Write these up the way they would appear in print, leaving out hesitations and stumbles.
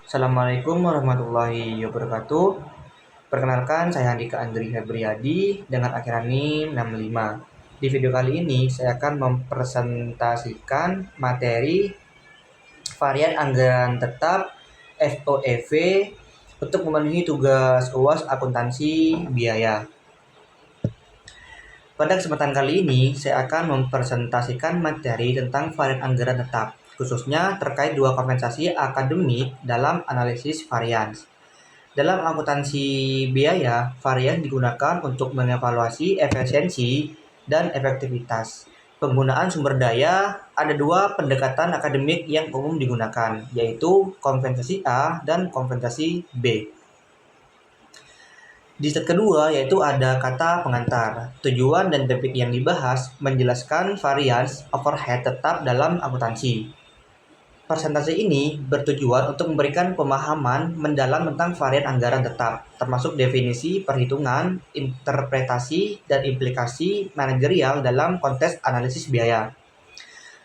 Assalamualaikum warahmatullahi wabarakatuh. Perkenalkan, saya Andika Andri Febriadi dengan akhiran NIM 65. Di video kali ini, saya akan mempresentasikan materi varian anggaran tetap FOEV untuk memenuhi tugas UAS akuntansi biaya. Pada kesempatan kali ini, saya akan mempresentasikan materi tentang varian anggaran tetap, khususnya terkait dua kompensasi akademik dalam analisis varians. Dalam akuntansi biaya, varian digunakan untuk mengevaluasi efisiensi dan efektivitas. Penggunaan sumber daya ada dua pendekatan akademik yang umum digunakan, yaitu kompensasi A dan kompensasi B. Di slide kedua yaitu ada kata pengantar. Tujuan dan topik yang dibahas menjelaskan varians overhead tetap dalam akuntansi. Presentasi ini bertujuan untuk memberikan pemahaman mendalam tentang varian anggaran tetap, termasuk definisi, perhitungan, interpretasi, dan implikasi manajerial dalam konteks analisis biaya.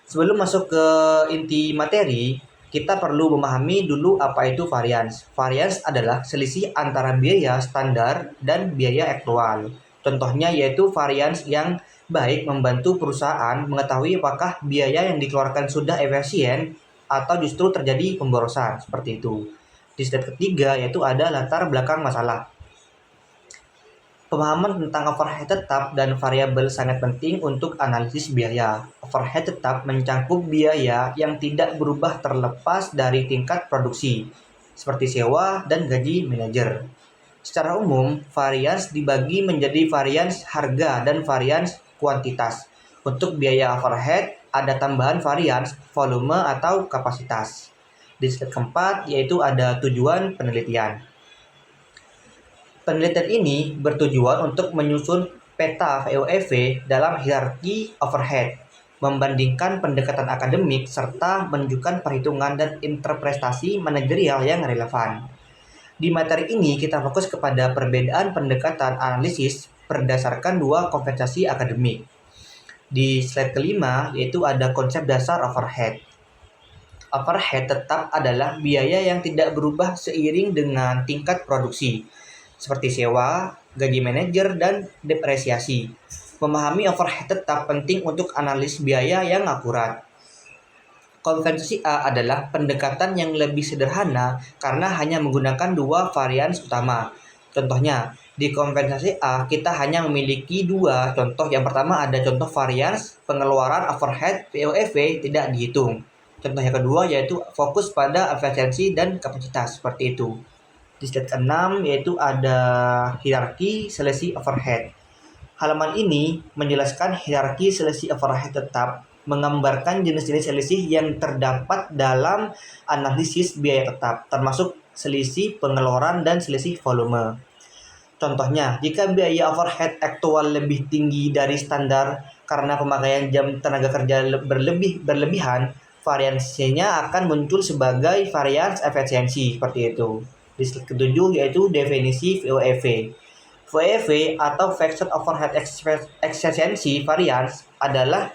Sebelum masuk ke inti materi, kita perlu memahami dulu apa itu varians. Varians adalah selisih antara biaya standar dan biaya aktual. Contohnya yaitu varians yang baik membantu perusahaan mengetahui apakah biaya yang dikeluarkan sudah efisien atau justru terjadi pemborosan, seperti itu. Di slide ketiga yaitu ada latar belakang masalah. Pemahaman tentang overhead tetap dan variabel sangat penting untuk analisis biaya. Overhead tetap mencakup biaya yang tidak berubah terlepas dari tingkat produksi, seperti sewa dan gaji manajer. Secara umum, varians dibagi menjadi varians harga dan varians kuantitas. Untuk biaya overhead, ada tambahan varians volume atau kapasitas. Di slide keempat, yaitu ada tujuan penelitian. Penelitian ini bertujuan untuk menyusun peta VOEV dalam hierarki overhead, membandingkan pendekatan akademik, serta menunjukkan perhitungan dan interpretasi manajerial yang relevan. Di materi ini kita fokus kepada perbedaan pendekatan analisis berdasarkan dua kompensasi akademik. Di slide kelima yaitu ada konsep dasar overhead. Overhead tetap adalah biaya yang tidak berubah seiring dengan tingkat produksi, seperti sewa, gaji manajer, dan depresiasi. Memahami overhead tetap penting untuk analis biaya yang akurat. Kompensasi A adalah pendekatan yang lebih sederhana karena hanya menggunakan dua varians utama. Contohnya, di kompensasi A kita hanya memiliki dua contoh. Yang pertama ada contoh varians pengeluaran overhead VOEV tidak dihitung. Contoh yang kedua yaitu fokus pada efisiensi dan kapasitas, seperti itu. Di slide ke-6 yaitu ada hierarki selisih overhead. Halaman ini menjelaskan hierarki selisih overhead tetap, menggambarkan jenis-jenis selisih yang terdapat dalam analisis biaya tetap, termasuk selisih pengeluaran dan selisih volume. Contohnya, jika biaya overhead aktual lebih tinggi dari standar karena pemakaian jam tenaga kerja berlebihan, variansinya akan muncul sebagai varians efisiensi, seperti itu. Di slide ketujuh yaitu definisi VOEV. VOEV atau Fixed Overhead Efficiency Variance adalah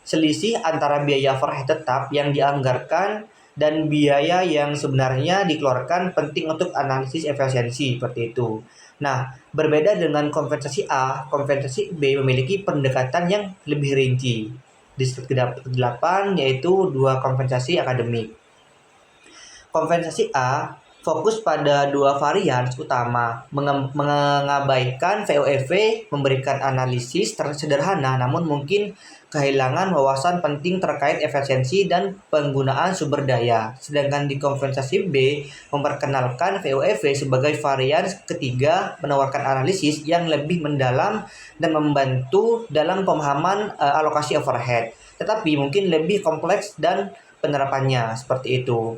selisih antara biaya overhead tetap yang dianggarkan dan biaya yang sebenarnya dikeluarkan penting untuk analisis efisiensi, seperti itu. Nah, berbeda dengan kompensasi A, kompensasi B memiliki pendekatan yang lebih rinci. Di slide ke-8 yaitu dua kompensasi akademik. Kompensasi A fokus pada dua varians utama, mengabaikan VOEV, memberikan analisis sederhana namun mungkin kehilangan wawasan penting terkait efisiensi dan penggunaan sumber daya. Sedangkan di kompensasi B memperkenalkan VOEV sebagai varians ketiga, menawarkan analisis yang lebih mendalam dan membantu dalam pemahaman alokasi overhead, tetapi mungkin lebih kompleks dan penerapannya, seperti itu.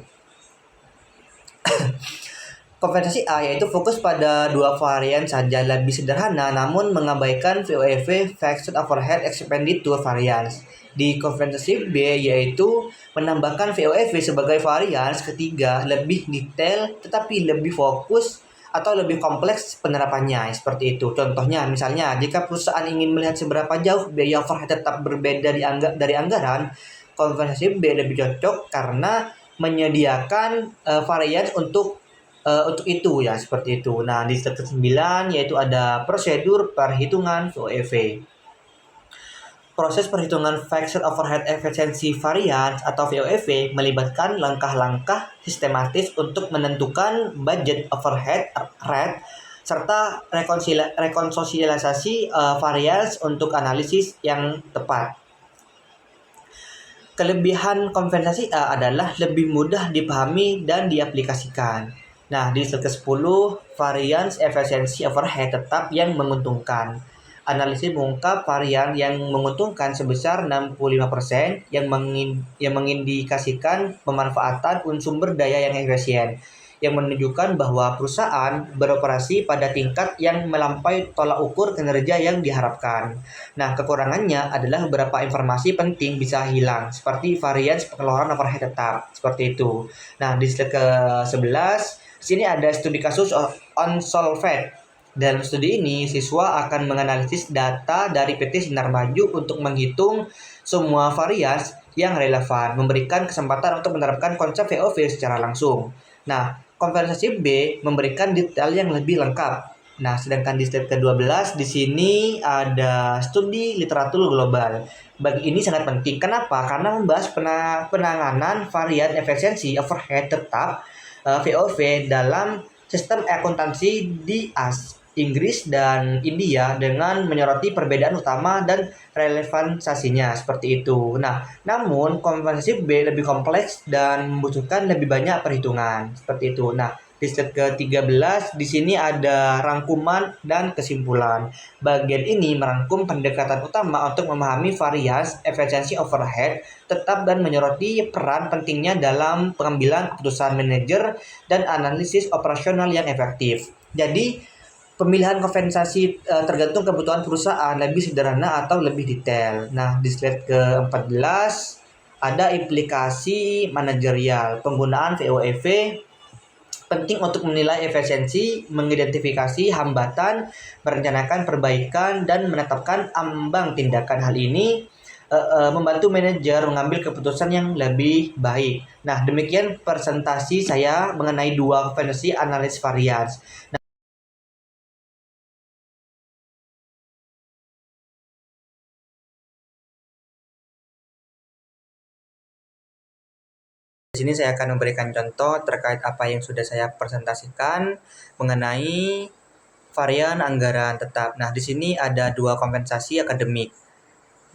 Kompensasi A yaitu fokus pada dua varian saja, lebih sederhana namun mengabaikan VOEV Fixed Overhead Expenditure Variance. Di kompensasi B yaitu menambahkan VOEV sebagai varians ketiga, lebih detail tetapi lebih fokus atau lebih kompleks penerapannya, seperti itu. Contohnya misalnya jika perusahaan ingin melihat seberapa jauh biaya overhead tetap berbeda dari anggaran, kompensasi B lebih cocok karena menyediakan varians untuk itu ya, seperti itu. Nah, di step ke-9 yaitu ada prosedur perhitungan VOEV. Proses perhitungan Fixed Overhead Efficiency Variance atau VOEV melibatkan langkah-langkah sistematis untuk menentukan budget overhead rate serta rekonsiliasi variance untuk analisis yang tepat. Kelebihan kompensasi A adalah lebih mudah dipahami dan diaplikasikan. Nah, di slide ke-10, variance efisiensi overhead tetap yang menguntungkan. Analisis mengungkap varian yang menguntungkan sebesar 65% yang mengindikasikan pemanfaatan sumber daya yang efisien, yang menunjukkan bahwa perusahaan beroperasi pada tingkat yang melampaui tolak ukur kinerja yang diharapkan. Nah, kekurangannya adalah beberapa informasi penting bisa hilang, seperti varians pengeluaran overhead tetap, seperti itu. Nah, di slide ke-11, sini ada studi kasus Unsolved. Dalam studi ini, siswa akan menganalisis data dari PT Sinar Maju untuk menghitung semua varians yang relevan, memberikan kesempatan untuk menerapkan konsep VOV secara langsung. Nah, kompensasi B memberikan detail yang lebih lengkap. Nah, sedangkan di step ke-12 di sini ada studi literatur global. Bagi ini sangat penting. Kenapa? Karena membahas penanganan varian efisiensi overhead tetap VOV dalam sistem akuntansi di Inggris dan India dengan menyoroti perbedaan utama dan relevansasinya seperti itu. Nah, namun kompensasi B lebih kompleks dan membutuhkan lebih banyak perhitungan seperti itu. Nah, di slide ke-13 di sini ada rangkuman dan kesimpulan. Bagian ini merangkum pendekatan utama untuk memahami varians efisiensi overhead tetap dan menyoroti peran pentingnya dalam pengambilan keputusan manajer dan analisis operasional yang efektif. Jadi, pemilihan kompensasi tergantung kebutuhan perusahaan lebih sederhana atau lebih detail. Nah, di slide ke-14 ada implikasi manajerial. Penggunaan VOEV penting untuk menilai efisiensi, mengidentifikasi hambatan, merencanakan perbaikan, dan menetapkan ambang tindakan. Hal ini membantu manajer mengambil keputusan yang lebih baik. Nah, demikian presentasi saya mengenai dua kompensasi analis varians. Di sini saya akan memberikan contoh terkait apa yang sudah saya presentasikan mengenai varian anggaran tetap. Nah, di sini ada dua kompensasi akademik.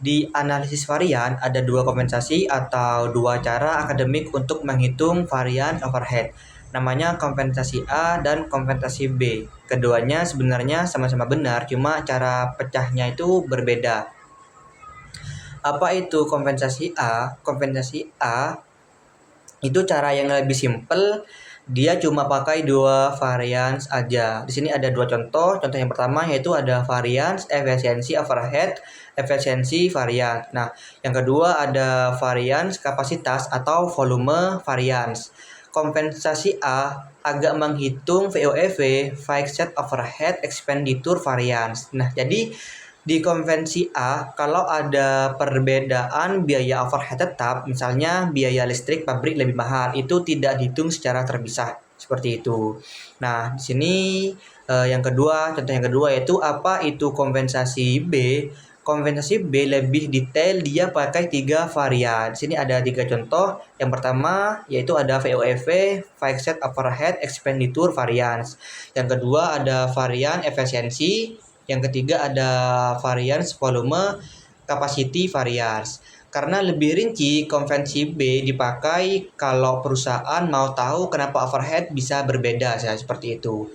Di analisis varian ada dua kompensasi atau dua cara akademik untuk menghitung varian overhead. Namanya kompensasi A dan kompensasi B. Keduanya sebenarnya sama-sama benar, cuma cara pecahnya itu berbeda. Apa itu kompensasi A? Kompensasi A itu cara yang lebih simple, dia cuma pakai dua varians aja. Di sini ada dua contoh. Contoh yang pertama yaitu ada varians efisiensi overhead, efisiensi varians. Nah, yang kedua ada varians kapasitas atau volume varians. Kompensasi A agak menghitung VOEV, Fixed Overhead Expenditure Variance. Nah, jadi di konvensi A, kalau ada perbedaan biaya overhead tetap, misalnya biaya listrik pabrik lebih mahal, itu tidak dihitung secara terpisah. Seperti itu. Nah, di sini yang kedua, contoh yang kedua yaitu apa itu kompensasi B. Kompensasi B lebih detail, dia pakai 3 varian. Di sini ada 3 contoh. Yang pertama yaitu ada VOEV, Fixed Overhead Expenditure Variance. Yang kedua ada varian efisiensi. Yang ketiga ada variance volume capacity variance. Karena lebih rinci, konvensi B dipakai kalau perusahaan mau tahu kenapa overhead bisa berbeda, seperti itu.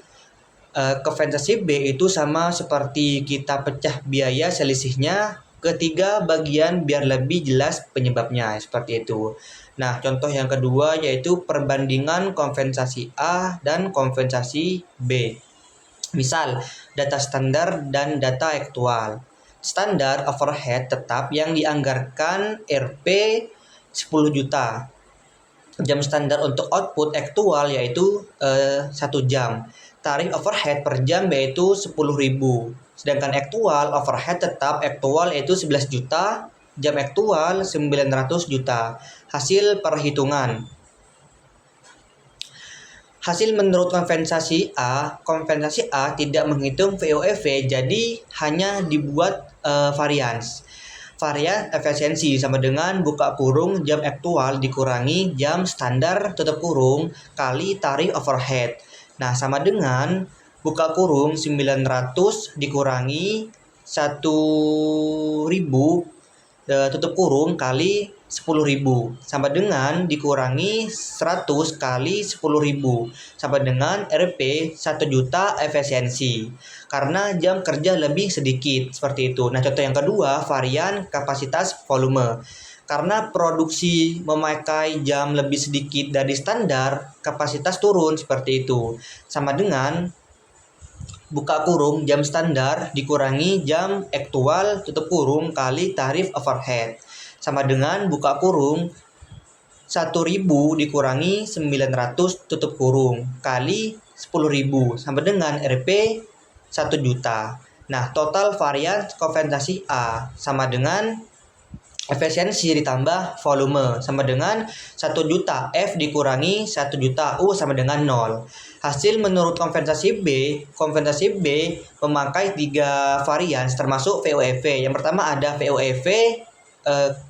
Konvensi B itu sama seperti kita pecah biaya selisihnya ketiga bagian biar lebih jelas penyebabnya, seperti itu. Nah, contoh yang kedua yaitu perbandingan kompensasi A dan kompensasi B. Misal, data standar dan data aktual. Standar overhead tetap yang dianggarkan Rp 10 juta. Jam standar untuk output aktual yaitu 1 jam. Tarif overhead per jam yaitu 10.000. Sedangkan aktual overhead tetap aktual yaitu 11 juta, jam aktual 900 juta. Hasil perhitungan. Hasil menurut kompensasi A tidak menghitung VOEV, jadi hanya dibuat varians. Varian efisiensi sama dengan buka kurung jam aktual dikurangi jam standar tutup kurung kali tarif overhead. Nah, sama dengan buka kurung 900 dikurangi 1.000 tutup kurung kali 10.000 sama dengan dikurangi 100 kali 10.000 sama dengan Rp 1 juta efisiensi karena jam kerja lebih sedikit seperti itu. Nah, contoh yang kedua, varian kapasitas volume. Karena produksi memakai jam lebih sedikit dari standar, kapasitas turun seperti itu. Sama dengan buka kurung jam standar dikurangi jam aktual tutup kurung kali tarif overhead sama dengan buka kurung 1.000 dikurangi 900 tutup kurung kali 10.000 sama dengan Rp 1 juta. Nah, total varian kompensasi A sama dengan efisiensi ditambah volume sama dengan 1 juta F dikurangi 1 juta U sama dengan 0. Hasil menurut kompensasi B memakai 3 varian termasuk VOEV. Yang pertama ada VOEV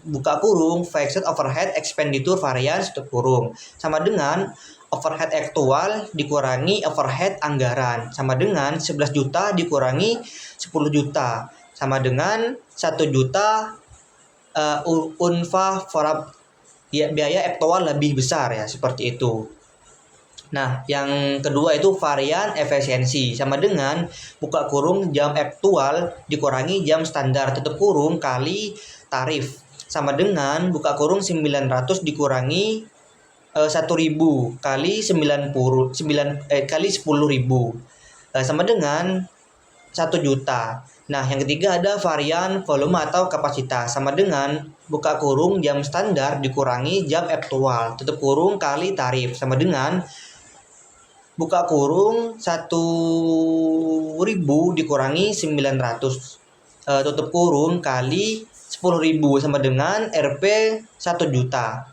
buka kurung fixed overhead expenditure varian tutup kurung sama dengan overhead aktual dikurangi overhead anggaran sama dengan 11 juta dikurangi 10 juta sama dengan 1 juta unfa biaya aktual lebih besar ya, seperti itu. Nah, yang kedua itu varian efisiensi sama dengan buka kurung jam aktual dikurangi jam standar tutup kurung kali tarif sama dengan buka kurung 900 dikurangi 1.000 kali 10.000 sama dengan 1 juta. Nah, yang ketiga ada varian volume atau kapasitas sama dengan buka kurung jam standar dikurangi jam aktual tutup kurung kali tarif sama dengan buka kurung 1.000 dikurangi 900 tutup kurung kali 10.000 sama dengan Rp 1 juta.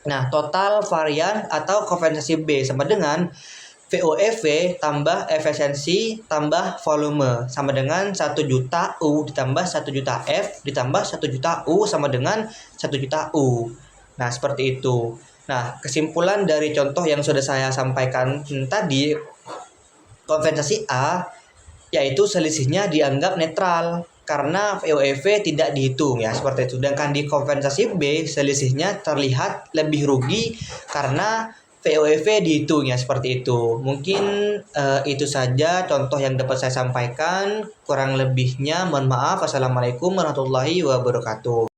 Nah, total varian atau kompensasi B sama dengan VOEV tambah efisiensi tambah volume sama dengan 1 juta U ditambah 1 juta F ditambah 1 juta U sama dengan 1 juta U. Nah, seperti itu. Nah, kesimpulan dari contoh yang sudah saya sampaikan tadi, kompensasi A yaitu selisihnya dianggap netral karena VOEV tidak dihitung ya, seperti itu. Sedangkan di kompensasi B selisihnya terlihat lebih rugi karena VOEV dihitung ya, seperti itu. Mungkin itu saja contoh yang dapat saya sampaikan. Kurang lebihnya mohon maaf. Assalamualaikum warahmatullahi wabarakatuh.